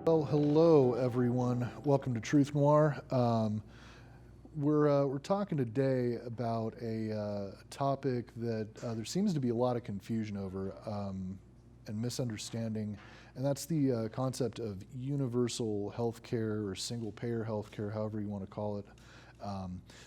Well, hello everyone. Welcome to Truth Noir. We're talking today about a topic that there seems to be a lot of confusion over and misunderstanding, and that's the concept of universal health care or single-payer health care, however you want to call it.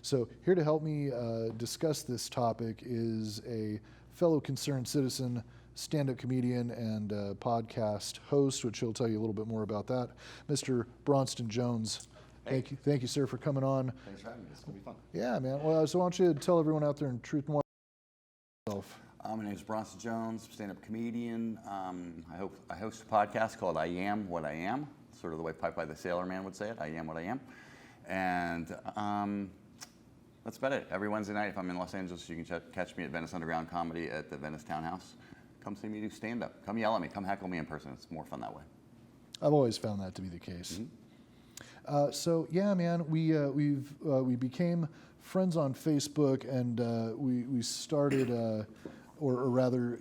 So here to help me discuss this topic is a fellow concerned citizen, stand-up comedian, and podcast host, which he'll tell you a little bit more about that, Mr. Bronston Jones. Hey. Thank you, sir, for coming on. Thanks for having me. It's going to be fun. Yeah, man. Well, so why don't you tell everyone out there in Truth Noir yourself? My name is Bronston Jones, stand-up comedian. I host a podcast called I Am What I Am, sort of the way Popeye the Sailor Man would say it, I am what I am. And that's about it. Every Wednesday night, if I'm in Los Angeles, you can catch me at Venice Underground Comedy at the Venice Townhouse. Come see me do stand-up. Come yell at me. Come heckle me in person. It's more fun that way. I've always found that to be the case. Mm-hmm. So yeah, man, we became friends on Facebook, and we started, or rather,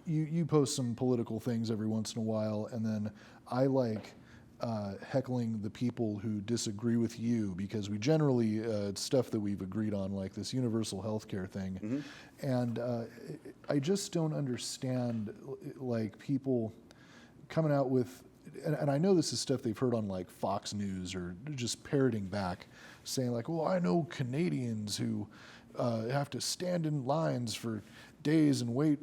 you post some political things every once in a while, and then I like heckling the people who disagree with you, because we generally it's stuff that we've agreed on, like this universal health care thing. Mm-hmm. And I just don't understand like people coming out with, and I know this is stuff they've heard on like Fox News or just parroting back, saying like, well, I know Canadians who have to stand in lines for days and wait,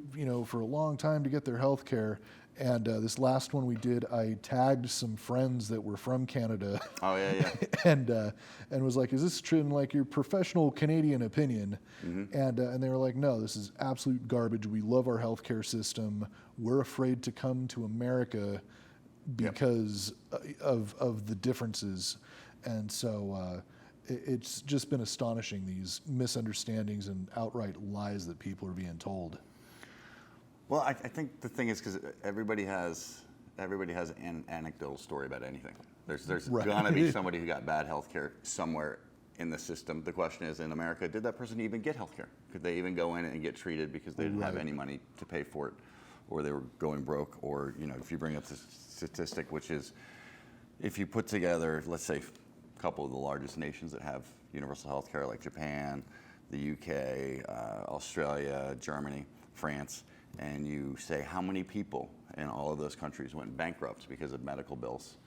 for a long time to get their health care. And this last one we did, I tagged some friends that were from Canada. Oh yeah. and was like, is this true in like your professional Canadian opinion? Mm-hmm. And they were like, no, this is absolute garbage. We love our healthcare system. We're afraid to come to America because of the differences. And so it's just been astonishing, these misunderstandings and outright lies that people are being told. Well, I think the thing is, because everybody has an anecdotal story about anything. There's right. Gonna be somebody who got bad health care somewhere in the system. The question is, in America, did that person even get health care? Could they even go in and get treated because they didn't have any money to pay for it, or they were going broke? Or if you bring up the statistic, which is, if you put together, let's say, a couple of the largest nations that have universal health care, like Japan, the UK, Australia, Germany, France, and you say how many people in all of those countries went bankrupt because of medical bills?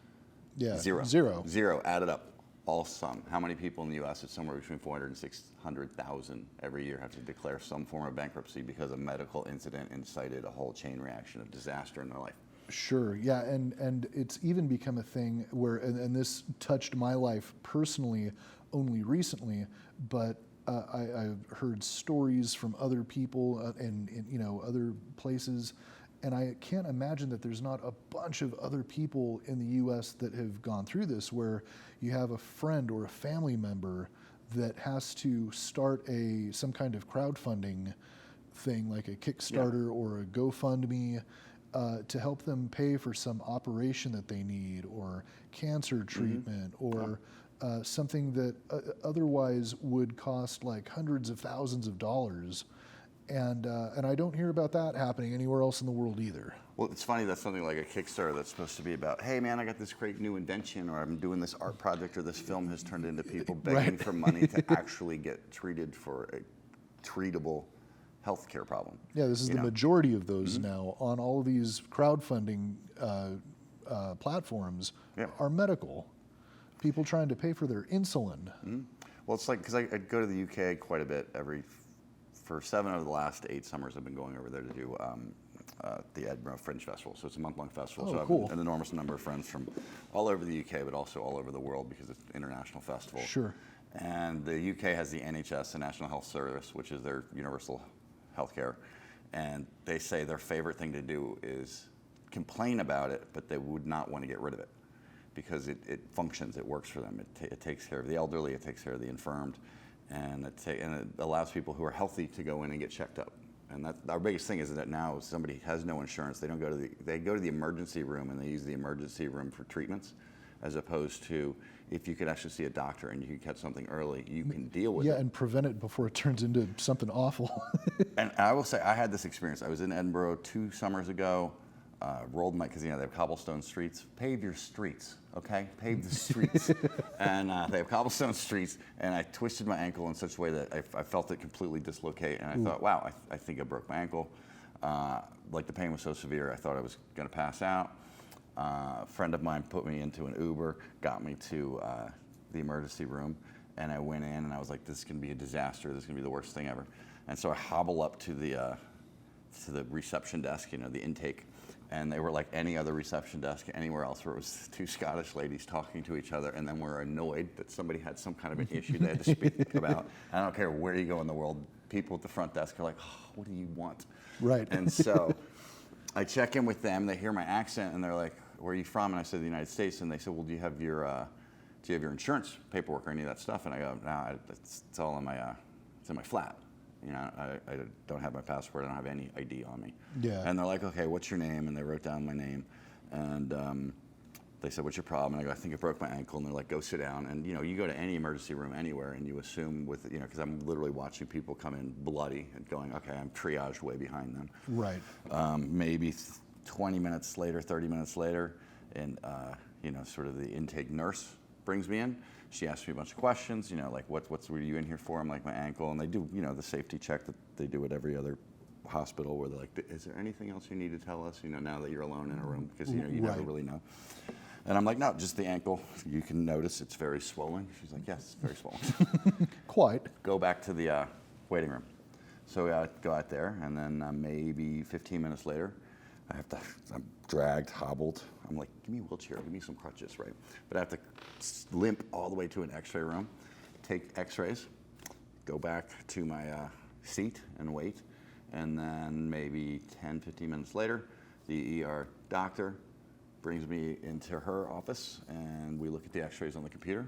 Yeah, Zero added up, all sum. How many people in the U.S., it's somewhere between 400 and 600,000 every year, have to declare some form of bankruptcy because a medical incident incited a whole chain reaction of disaster in their life? Sure, yeah, and it's even become a thing where, and this touched my life personally only recently, but I've heard stories from other people in other places, and I can't imagine that there's not a bunch of other people in the U.S. that have gone through this, where you have a friend or a family member that has to start some kind of crowdfunding thing, like a Kickstarter or a GoFundMe, to help them pay for some operation that they need, or cancer treatment, or something that otherwise would cost like hundreds of thousands of dollars, and I don't hear about that happening anywhere else in the world either. Well, it's funny that something like a Kickstarter that's supposed to be about, hey man, I got this great new invention, or I'm doing this art project, or this film has turned into people begging for money to actually get treated for a treatable healthcare problem. Yeah, this is the majority of those now on all of these crowdfunding platforms are medical. People trying to pay for their insulin. Mm-hmm. Well, it's like, because I go to the UK quite a bit for 7 of the last 8 summers I've been going over there to do the Edinburgh Fringe Festival. So it's a month-long festival. So cool. I have an enormous number of friends from all over the UK, but also all over the world, because it's an international festival. Sure. And the UK has the NHS, the National Health Service, which is their universal healthcare. And they say their favorite thing to do is complain about it, but they would not want to get rid of it, because it functions, it works for them. It takes care of the elderly, it takes care of the infirmed, and it allows people who are healthy to go in and get checked up. And our biggest thing is that now somebody has no insurance, they go to the emergency room, and they use the emergency room for treatments, as opposed to, if you could actually see a doctor and you could catch something early, you can deal with it. Yeah, and prevent it before it turns into something awful. And I will say, I had this experience. I was in Edinburgh 2 summers ago. rolled my, because they have cobblestone streets. Pave your streets, okay? Pave the streets. And they have cobblestone streets, and I twisted my ankle in such a way that I felt it completely dislocate, and I thought, wow, I think I broke my ankle. Like the pain was so severe, I thought I was gonna pass out. A friend of mine put me into an Uber, got me to the emergency room, and I went in, and I was like, this is gonna be a disaster, this is gonna be the worst thing ever. And so I hobble up to the reception desk, the intake, and they were like any other reception desk anywhere else where it was two Scottish ladies talking to each other, and then were annoyed that somebody had some kind of an issue they had to speak about. I don't care where you go in the world, people at the front desk are like, oh, what do you want? Right. And so I check in with them, they hear my accent, and they're like, where are you from? And I said, the United States. And they said, well, do you have your insurance paperwork or any of that stuff? And I go, no, it's all in it's in my flat. I don't have my passport. I don't have any ID on me. Yeah. And they're like, okay, what's your name? And they wrote down my name. And they said, what's your problem? And I go, I think I broke my ankle. And they're like, go sit down. And, you go to any emergency room anywhere, and you assume because I'm literally watching people come in bloody and going, okay, I'm triaged way behind them. Right. Maybe 20 minutes later, 30 minutes later, and, sort of the intake nurse brings me in. She asked me a bunch of questions, like what were you in here for? I'm like, my ankle. And they do, the safety check that they do at every other hospital, where they're like, is there anything else you need to tell us, now that you're alone in a room? Because, you never really know. And I'm like, no, just the ankle. You can notice it's very swollen. She's like, yes, very swollen. Quite. Go back to the waiting room. So I go out there, and then maybe 15 minutes later, I'm dragged, hobbled. I'm like, give me a wheelchair, give me some crutches, right? But I have to limp all the way to an x-ray room, take x-rays, go back to my seat and wait. And then maybe 10, 15 minutes later, the ER doctor brings me into her office, and we look at the x-rays on the computer.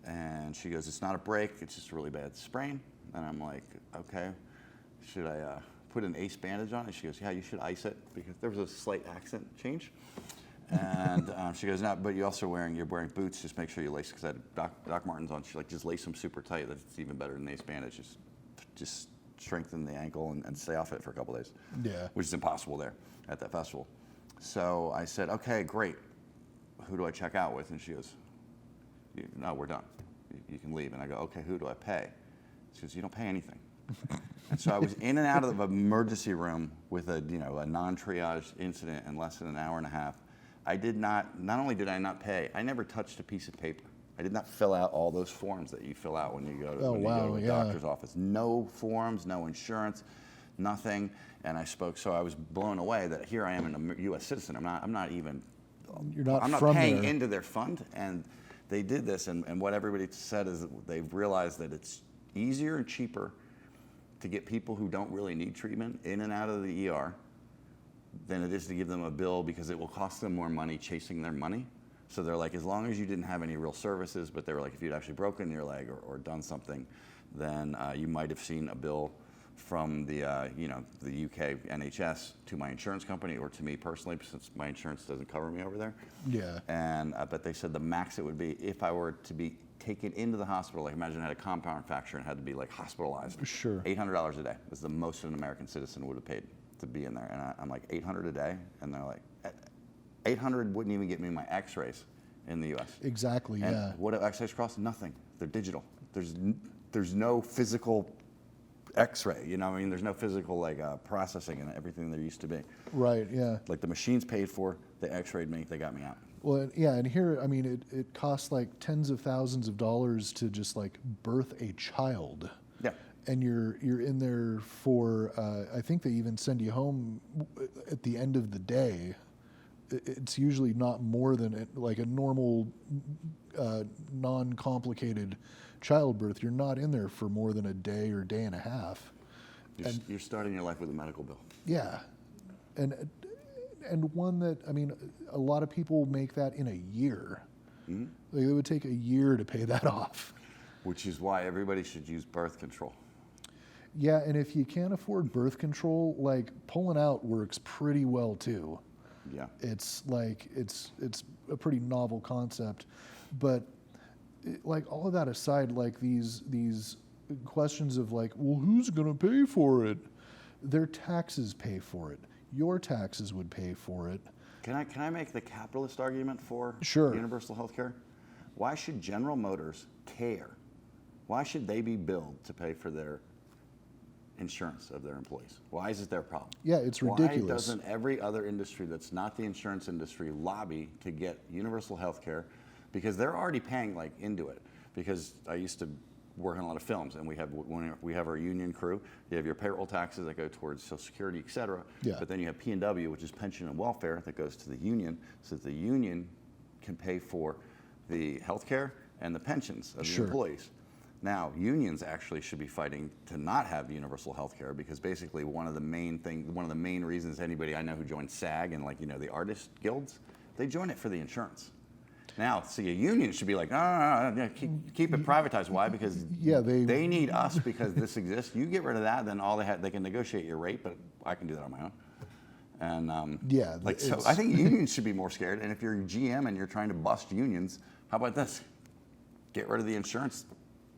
And she goes, it's not a break, it's just a really bad sprain. And I'm like, okay, should I put an ACE bandage on it? She goes, yeah, you should ice it, because there was a slight accent change. And she goes, no, but you're wearing boots, just make sure you lace, because I had Doc Martens on. She's like, just lace them super tight. That's even better than ACE bandage. Just strengthen the ankle and stay off it for a couple days. Yeah. Which is impossible there at that festival. So I said, okay, great. Who do I check out with? And she goes, no, we're done. You can leave. And I go, okay, who do I pay? She goes, you don't pay anything. And so I was in and out of the emergency room with a non-triage incident in less than an hour and a half. Not only did I not pay, I never touched a piece of paper. I did not fill out all those forms that you fill out when you go to a doctor's office. No forms, no insurance, nothing. And so I was blown away that here I am, a U.S. citizen. I'm not paying into their fund. And they did this, and what everybody said is that they've realized that it's easier and cheaper to get people who don't really need treatment in and out of the ER than it is to give them a bill, because it will cost them more money chasing their money. So they're like, as long as you didn't have any real services, but they were like, if you'd actually broken your leg or done something, then you might have seen a bill from the UK NHS to my insurance company, or to me personally, since my insurance doesn't cover me over there. Yeah. And but they said the max it would be if I were to be taken into the hospital. Like, imagine I had a compound fracture and had to be like hospitalized. Sure. $800 a day is the most an American citizen would have paid to be in there. And I'm like, $800 a day? And they're like, $800 wouldn't even get me my x-rays in the US. Exactly, and yeah. What do x-rays cost? Nothing. They're digital. There's no physical x-ray, there's no physical processing and everything there used to be. Right, yeah. Like, the machine's paid for, they x-rayed me, they got me out. Well, yeah, and here, it costs like tens of thousands of dollars to just birth a child. Yeah. And you're in there for, I think they even send you home at the end of the day. It's usually not more than like a normal, non-complicated childbirth. You're not in there for more than a day or day and a half. You're starting your life with a medical bill. Yeah. And one that, a lot of people make that in a year. Mm-hmm. Like, it would take a year to pay that off. Which is why everybody should use birth control. Yeah, and if you can't afford birth control, pulling out works pretty well too. Yeah. It's a pretty novel concept, but all of that aside, these questions of well, who's going to pay for it? Their taxes pay for it. your taxes would pay for it. Can I make the capitalist argument for Sure. universal health care? Why should General Motors care? Why should they be billed to pay for their insurance of their employees? Why is it their problem? Yeah, it's ridiculous. Why doesn't every other industry that's not the insurance industry lobby to get universal health care? Because they're already paying like into it. Because I used to work on a lot of films, and we have our union crew. You have your payroll taxes that go towards Social Security, et cetera. Yeah. But then you have P&W, which is pension and welfare, that goes to the union, so that the union can pay for the health care and the pensions of the Sure. employees. Now, unions actually should be fighting to not have universal health care, because basically one of the main reasons anybody I know who joins SAG and the artist guilds, they join it for the insurance. Now, see, a union should be like, no, keep it privatized. Why? Because they need us because this exists. You get rid of that, then they can negotiate your rate, but I can do that on my own. And so I think unions should be more scared. And if you're a GM and you're trying to bust unions, how about this? Get rid of the insurance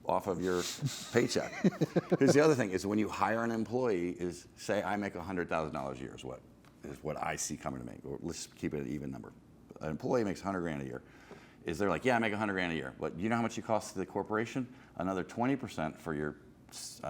off of your paycheck. Here's the other thing: is when you hire an employee, is say I make $100,000 a year is what I see coming to me. Or let's keep it an even number. An employee makes $100,000 a year. Is they're like, yeah, I make $100,000 a year, but you know how much you cost to the corporation? Another 20% for your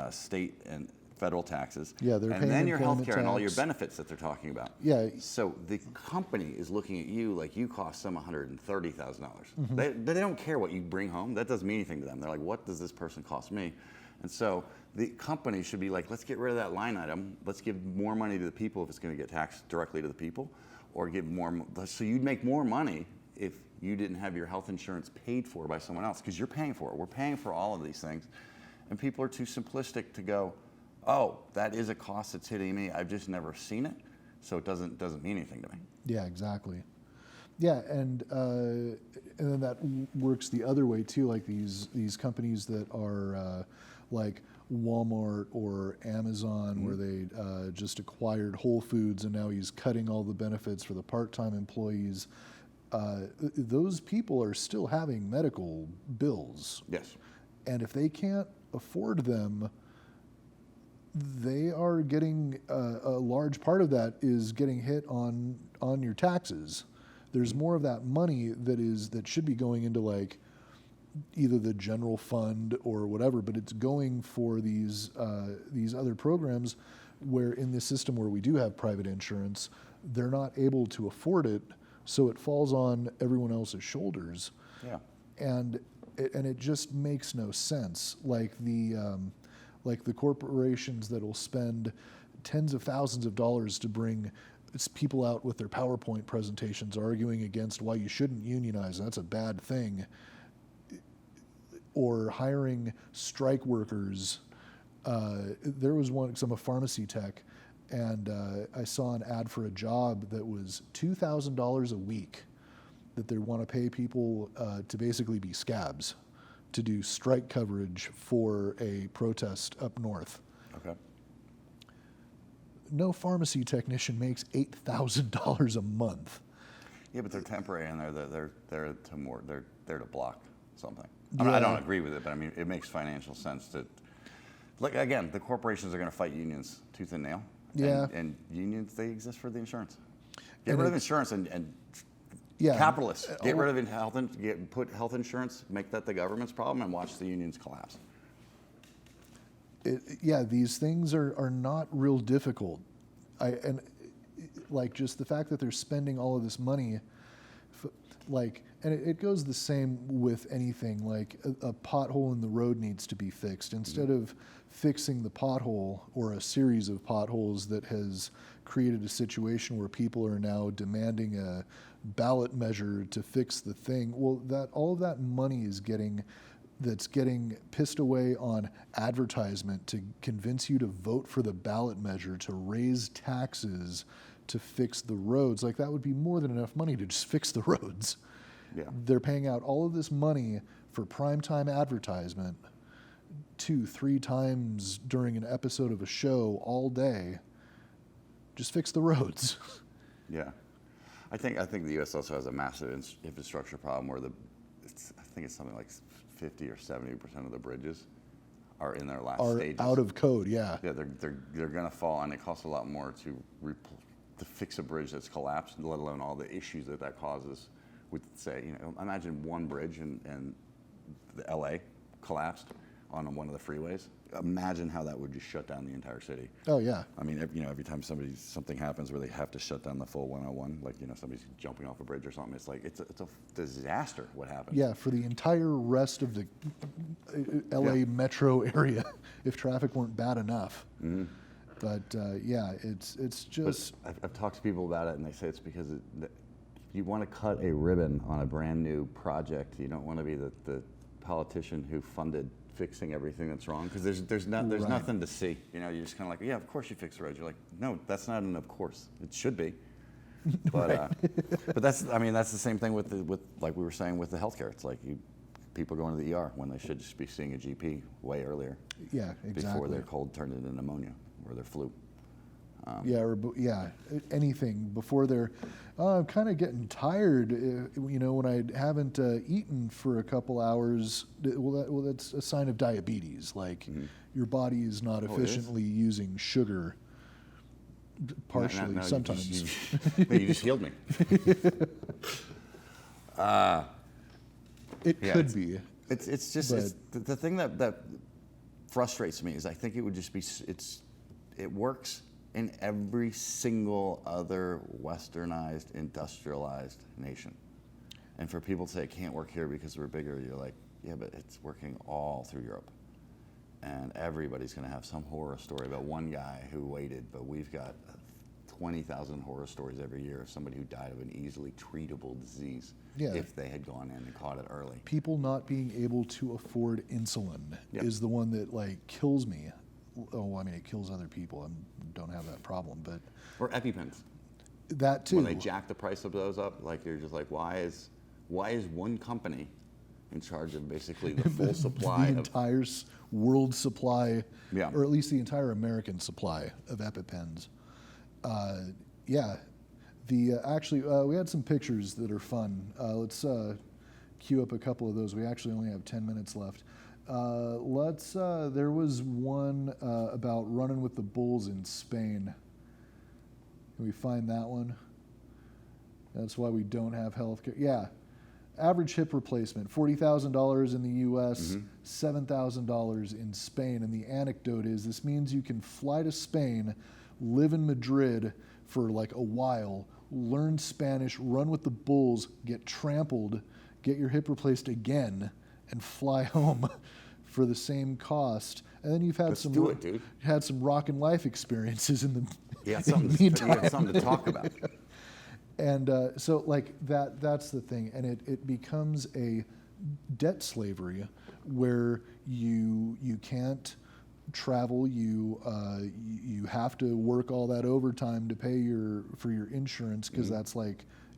state and federal taxes. Yeah, they're and paying then your health employment care and all your tax. benefits that they're talking about. Yeah. So the company is looking at you like you cost them $130,000. They don't care what you bring home. That doesn't mean anything to them. They're like, what does this person cost me? And so the company should be like, let's get rid of that line item. Let's give more money to the people if it's going to get taxed directly to the people, or give more. So you'd make more money if you didn't have your health insurance paid for by someone else, because you're paying for it. We're paying for all of these things. And people are too simplistic to go, oh, that is a cost that's hitting me. I've just never seen it, so it doesn't mean anything to me. Yeah, exactly. Yeah, and then that works the other way too. Like these companies that are like Walmart or Amazon, where they just acquired Whole Foods, and now he's cutting all the benefits for the part-time employees. Those people are still having medical bills. Yes. And if they can't afford them, they are getting a large part of that is getting hit on your taxes. There's more of that money that should be going into like either the general fund or whatever, but it's going for these other programs where in this system where we do have private insurance, they're not able to afford it, so it falls on everyone else's shoulders. Yeah. And it just makes no sense. Like the corporations that'll spend tens of thousands of dollars to bring people out with their PowerPoint presentations arguing against why you shouldn't unionize, and that's a bad thing, or hiring strike workers. There was one, because I'm a pharmacy tech, and I saw an ad for a job that was $2,000 a week that they want to pay people to basically be scabs, to do strike coverage for a protest up north. Okay. No pharmacy technician makes $8,000 a month. Yeah, but they're temporary, and they're there to block something. I mean, I don't agree with it, but I mean, it makes financial sense to. Like again, the corporations are going to fight unions tooth and nail. Yeah. And unions, they exist for the insurance. Get rid of insurance and Yeah. capitalists. Get rid of health. Put health insurance. Make that the government's problem, and watch the unions collapse. These things are not real difficult. Like just the fact that they're spending all of this money, and it goes the same with anything. Like a pothole in the road needs to be fixed. Instead of fixing the pothole or a series of potholes that has created a situation where people are now demanding a ballot measure to fix the thing. Well, all of that money is getting pissed away on advertisement to convince you to vote for the ballot measure, to raise taxes, to fix the roads. Like that would be more than enough money to just fix the roads. Yeah. They're paying out all of this money for primetime advertisement 2-3 times during an episode of a show all day. Just fix the roads. Yeah. I think the U.S. also has a massive infrastructure problem where I think it's something like 50 or 70% of the bridges are in their last stages. Out of code, yeah. Yeah, they're going to fall, and it costs a lot more to to fix a bridge that's collapsed, let alone all the issues that causes. With, say, imagine one bridge and the LA collapsed on one of the freeways. Imagine how that would just shut down the entire city. Oh yeah. I mean, every time something happens where they have to shut down the full 101, like somebody's jumping off a bridge or something, it's like it's a disaster. What happens? Yeah, for the entire rest of the LA metro area, if traffic weren't bad enough. Mm-hmm. But yeah, it's just. But I've talked to people about it, and they say it's because you want to cut a ribbon on a brand new project. You don't want to be the politician who funded fixing everything that's wrong, because there's nothing to see. You're just kind of like, yeah, of course you fix the road. You're like, no, that's not an of course. It should be. But but that's the same thing with like we were saying with the healthcare. It's like people going to the ER when they should just be seeing a GP way earlier. Yeah, exactly. Before their cold turned into pneumonia or their flu. Anything before they're, I'm kind of getting tired. When I haven't eaten for a couple hours, that's a sign of diabetes. Like your body is not efficiently using sugar. Partially, no, sometimes. You just healed me. It could be. It's just the thing that frustrates me is I think it would just be it works in every single other westernized, industrialized nation. And for people to say it can't work here because we're bigger, you're like, yeah, but it's working all through Europe. And everybody's going to have some horror story about one guy who waited, but we've got 20,000 horror stories every year of somebody who died of an easily treatable disease if they had gone in and caught it early. People not being able to afford insulin is the one that kills me. Oh, I mean, it kills other people. I don't have that problem, but or EpiPens. That too. When they jack the price of those up, you're just like, why is one company in charge of basically the full supply the entire world supply, or at least the entire American supply of EpiPens? Actually, we had some pictures that are fun. Let's queue up a couple of those. We actually only have 10 minutes left. There was one about running with the bulls in Spain. Can we find that one? That's why we don't have health care. Yeah. Average hip replacement, $40,000 in the U.S., $7,000 in Spain. And the anecdote is this means you can fly to Spain, live in Madrid for a while, learn Spanish, run with the bulls, get trampled, get your hip replaced again, and fly home for the same cost. And then you've had some rockin' life experiences in the meantime. You have something to talk about. And so that's the thing. And it becomes a debt slavery where you can't travel, you have to work all that overtime to pay for your insurance, because that's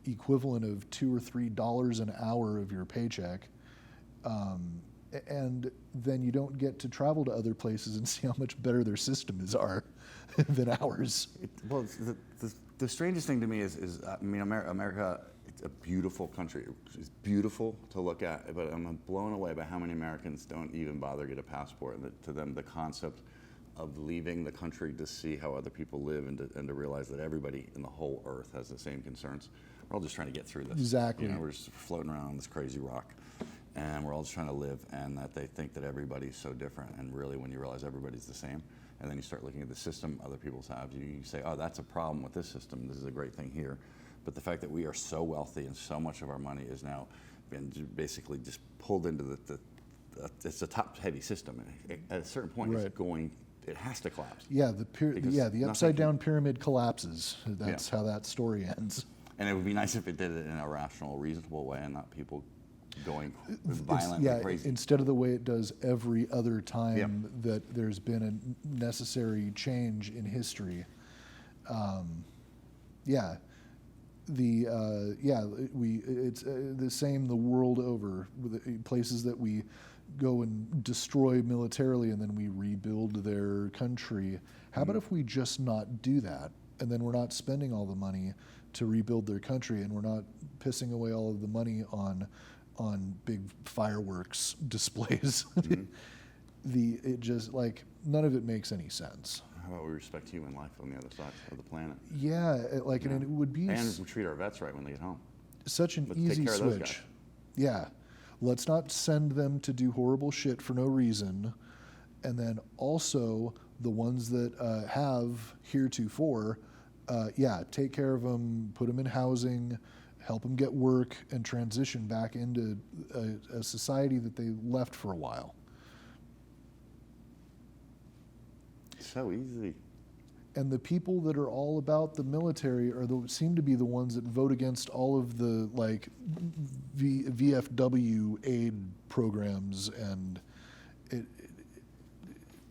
equivalent of $2 or $3 an hour of your paycheck. And then you don't get to travel to other places and see how much better their systems are than ours. The strangest thing to me is America, it's a beautiful country. It's beautiful to look at, but I'm blown away by how many Americans don't even bother to get a passport. And to them, the concept of leaving the country to see how other people live and to realize that everybody in the whole earth has the same concerns. We're all just trying to get through this. Exactly. We're just floating around on this crazy rock. And we're all just trying to live, and that they think that everybody's so different. And really, when you realize everybody's the same, and then you start looking at the system other people have, you say, oh, that's a problem with this system. This is a great thing here. But the fact that we are so wealthy and so much of our money is now been basically just pulled into it's a top-heavy system. At a certain point, it has to collapse. Yeah, the upside-down pyramid collapses. That's how that story ends. And it would be nice if it did it in a rational, reasonable way, and not people going violently crazy. Instead of the way it does every other time that there's been a necessary change in history. It's the same the world over. With places that we go and destroy militarily and then we rebuild their country. How about if we just not do that, and then we're not spending all the money to rebuild their country, and we're not pissing away all of the money on big fireworks displays. It just none of it makes any sense. how about we respect human life on the other side of the planet? Yeah, and it would be And we treat our vets right when they get home. such an Let's take easy care of those switch. guys. Yeah, let's not send them to do horrible shit for no reason, and then also the ones that have heretofore, take care of them, put them in housing, help them get work, and transition back into a society that they left for a while. So easy. And the people that are all about the military seem to be the ones that vote against all of the VFW aid programs, and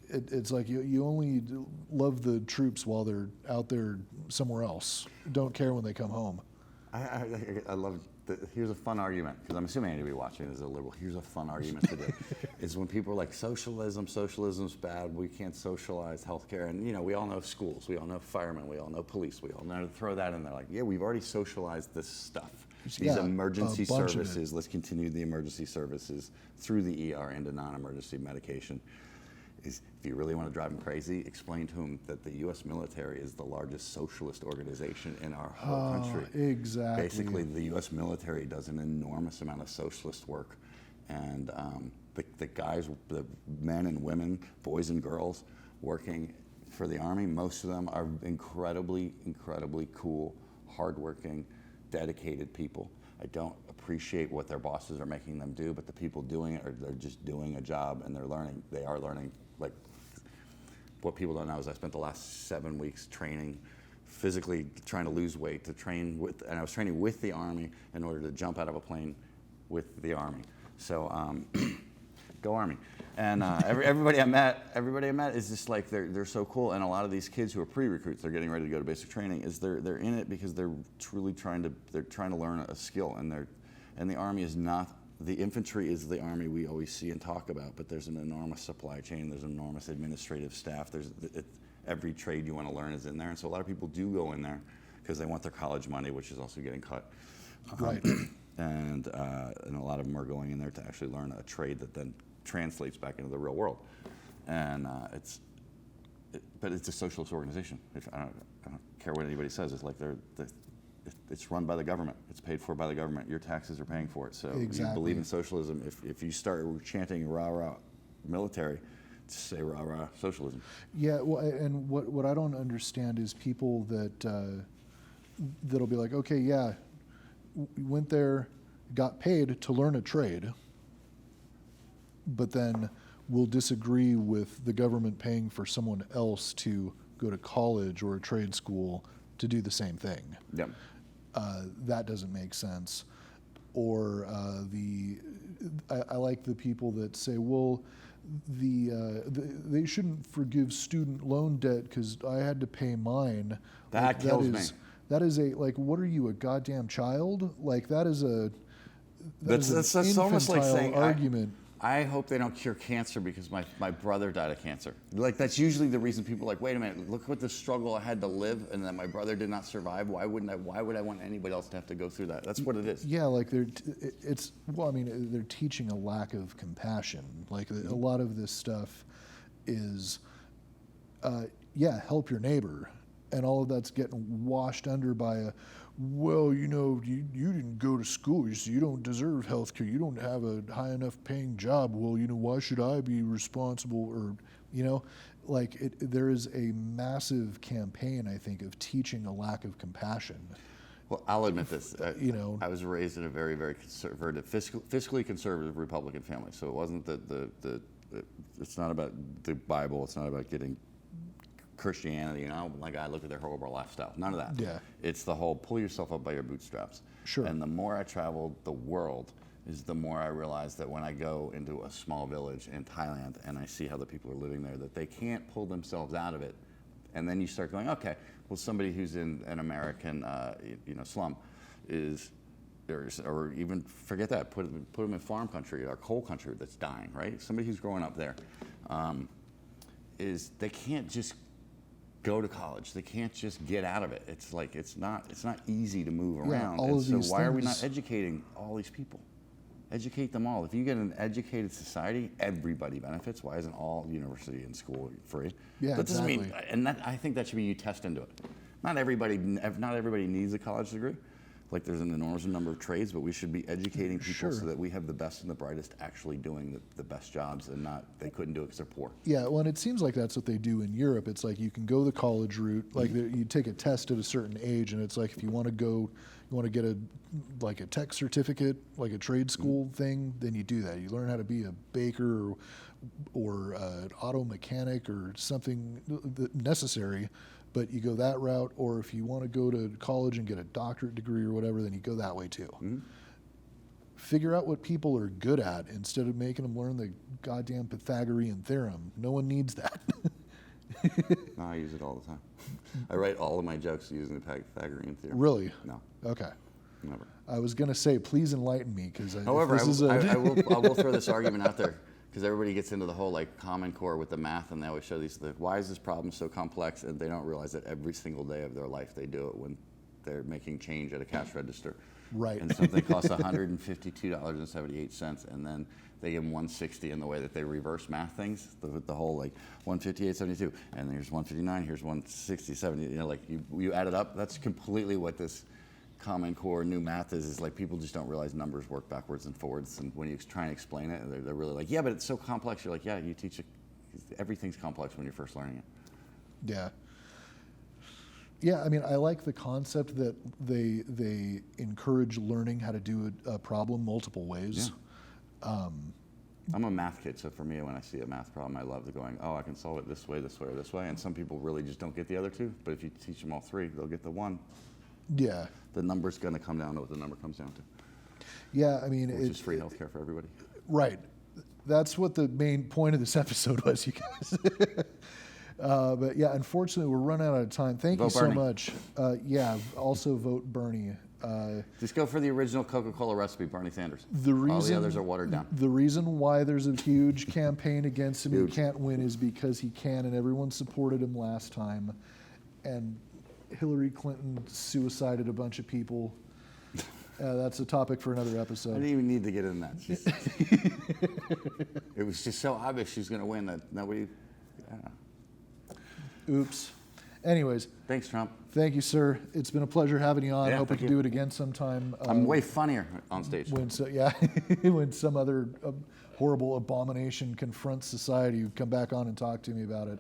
it's like you only love the troops while they're out there somewhere else. Don't care when they come home. I love. Here's a fun argument, because I'm assuming anybody watching is a liberal. Here's a fun argument today, is when people are like, socialism's bad, we can't socialize healthcare, and we all know schools, we all know firemen, we all know police, we all know to throw that in there, like, yeah, we've already socialized this stuff. These emergency services, let's continue the emergency services through the ER into non-emergency medication. If you really want to drive them crazy, explain to them that the U.S. military is the largest socialist organization in our whole country. Exactly. Basically, the U.S. military does an enormous amount of socialist work, and the guys, the men and women, boys and girls working for the Army, most of them are incredibly, incredibly cool, hardworking, dedicated people. I don't appreciate what their bosses are making them do, but the people doing it they're just doing a job, and they're learning. They are learning. Like, what people don't know is I spent the last 7 weeks training, physically trying to lose weight, and I was training with the Army in order to jump out of a plane with the Army. So, go Army. And everybody I met is just like, they're so cool. And a lot of these kids who are pre-recruits, they're getting ready to go to basic training, is they're in it because they're truly trying to learn a skill. And the Army is not. The infantry is the Army we always see and talk about, but there's an enormous supply chain, there's enormous administrative staff, every trade you want to learn is in there, and so a lot of people do go in there because they want their college money, which is also getting cut. Right. And a lot of them are going in there to actually learn a trade that then translates back into the real world. And but it's a socialist organization. I don't care what anybody says. It's like it's run by the government. It's paid for by the government. Your taxes are paying for it. So Exactly. You believe in socialism. If you start chanting rah rah military, just say rah rah socialism. Yeah, well, and what I don't understand is people that'll be like, okay, yeah, we went there, got paid to learn a trade, but then we'll disagree with the government paying for someone else to go to college or a trade school to do the same thing. Yep. That doesn't make sense. Or I like the people that say, well, they shouldn't forgive student loan debt because I had to pay mine. That kills me. That is what are you, a goddamn child? Like, that's almost like saying argument. I hope they don't cure cancer because my brother died of cancer. Like, that's usually the reason people are like, wait a minute, look what the struggle I had to live and that my brother did not survive. Why would I want anybody else to have to go through that? That's what it is. Yeah, like they're teaching a lack of compassion. Like, a lot of this stuff is, help your neighbor. And all of that's getting washed under by you didn't go to school, so you don't deserve health care. You don't have a high enough paying job. Well, why should I be responsible? Or, there is a massive campaign, I think, of teaching a lack of compassion. Well, I'll admit this. I was raised in a very, very conservative, fiscally conservative Republican family. So it wasn't it's not about the Bible. It's not about getting Christianity, my God, look at their horrible lifestyle. None of that. Yeah. It's the whole pull yourself up by your bootstraps. Sure. And the more I traveled the world, is the more I realized that when I go into a small village in Thailand and I see how the people are living there, that they can't pull themselves out of it. And then you start going, okay, well, somebody who's in an American, slum or even forget that, put them in farm country or coal country that's dying, right? Somebody who's growing up there, they can't just go to college. They can't just get out of it. It's like it's not easy to move around. All of so these why are we things- not educating all these people? Educate them all. If you get an educated society, everybody benefits. Why isn't all university and school free? Yeah, that doesn't exactly. mean, and that, I think that should be you test into it. Not everybody needs a college degree. Like there's an enormous number of trades, but we should be educating people Sure. so that we have the best and the brightest actually doing the best jobs, and not they couldn't do it because they're poor. Yeah, well, and it seems like that's what they do in Europe. It's like you can go the college route, like you take a test at a certain age, and it's like if you want to go, you want to get a tech certificate, like a trade school thing, then you do that. You learn how to be a baker or an auto mechanic or something necessary, but you go that route. Or if you want to go to college and get a doctorate degree or whatever, then you go that way too. Figure out what people are good at instead of making them learn the goddamn Pythagorean theorem. No one needs that. No, I use it all the time. I write all of my jokes using the Pythagorean theorem. Really? No, Okay. never. I was going to say, please enlighten me, because However, I will throw this argument out there, because everybody gets into the whole like Common Core with the math, and they always show why is this problem so complex, and they don't realize that every single day of their life they do it when they're making change at a cash register. Right. And something costs $152.78, and then they give them 160 in the way that they reverse math things, the whole like 158.72, and here's 159, here's 160, 70. You know, like you add it up. That's completely what this Common Core new math is like people just don't realize numbers work backwards and forwards, and when you try and explain it, they're really like, yeah, but it's so complex. You're like, yeah, you teach it. Everything's complex when you're first learning it. Yeah. Yeah, I mean, I like the concept that they encourage learning how to do a problem multiple ways. Yeah. I'm a math kid, so for me, when I see a math problem, I love going, oh, I can solve it this way, this way, or this way. And some people really just don't get the other two, but if you teach them all three, they'll get the one. Yeah. The number's going to come down to what the number comes down to. Yeah, I mean, Which is free healthcare for everybody. Right. That's what the main point of this episode was, you guys. But yeah, unfortunately, we're running out of time. Thank you so Bernie. much. Yeah, also vote Bernie. Just go for the original Coca-Cola recipe, Bernie Sanders. All the others are watered down. The reason why there's a huge campaign against him, Huge. he can't win, is because he can, and everyone supported him last time. And Hillary Clinton suicided a bunch of people. That's a topic for another I episode. didn't even need to get in that. It was just so obvious she's going to win that nobody. Oops. Anyways, Thanks, Trump. thank you, sir. It's been a pleasure having you on. Yeah, Hope we thank can you. do it again sometime. I'm way funnier on stage. When when some other horrible abomination confronts society, you come back on and talk to me about it.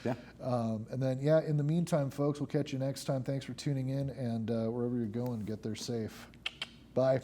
Yeah. And then, yeah, in the meantime, folks, we'll catch you next time. Thanks for tuning in, and wherever you're going, get there safe. Bye.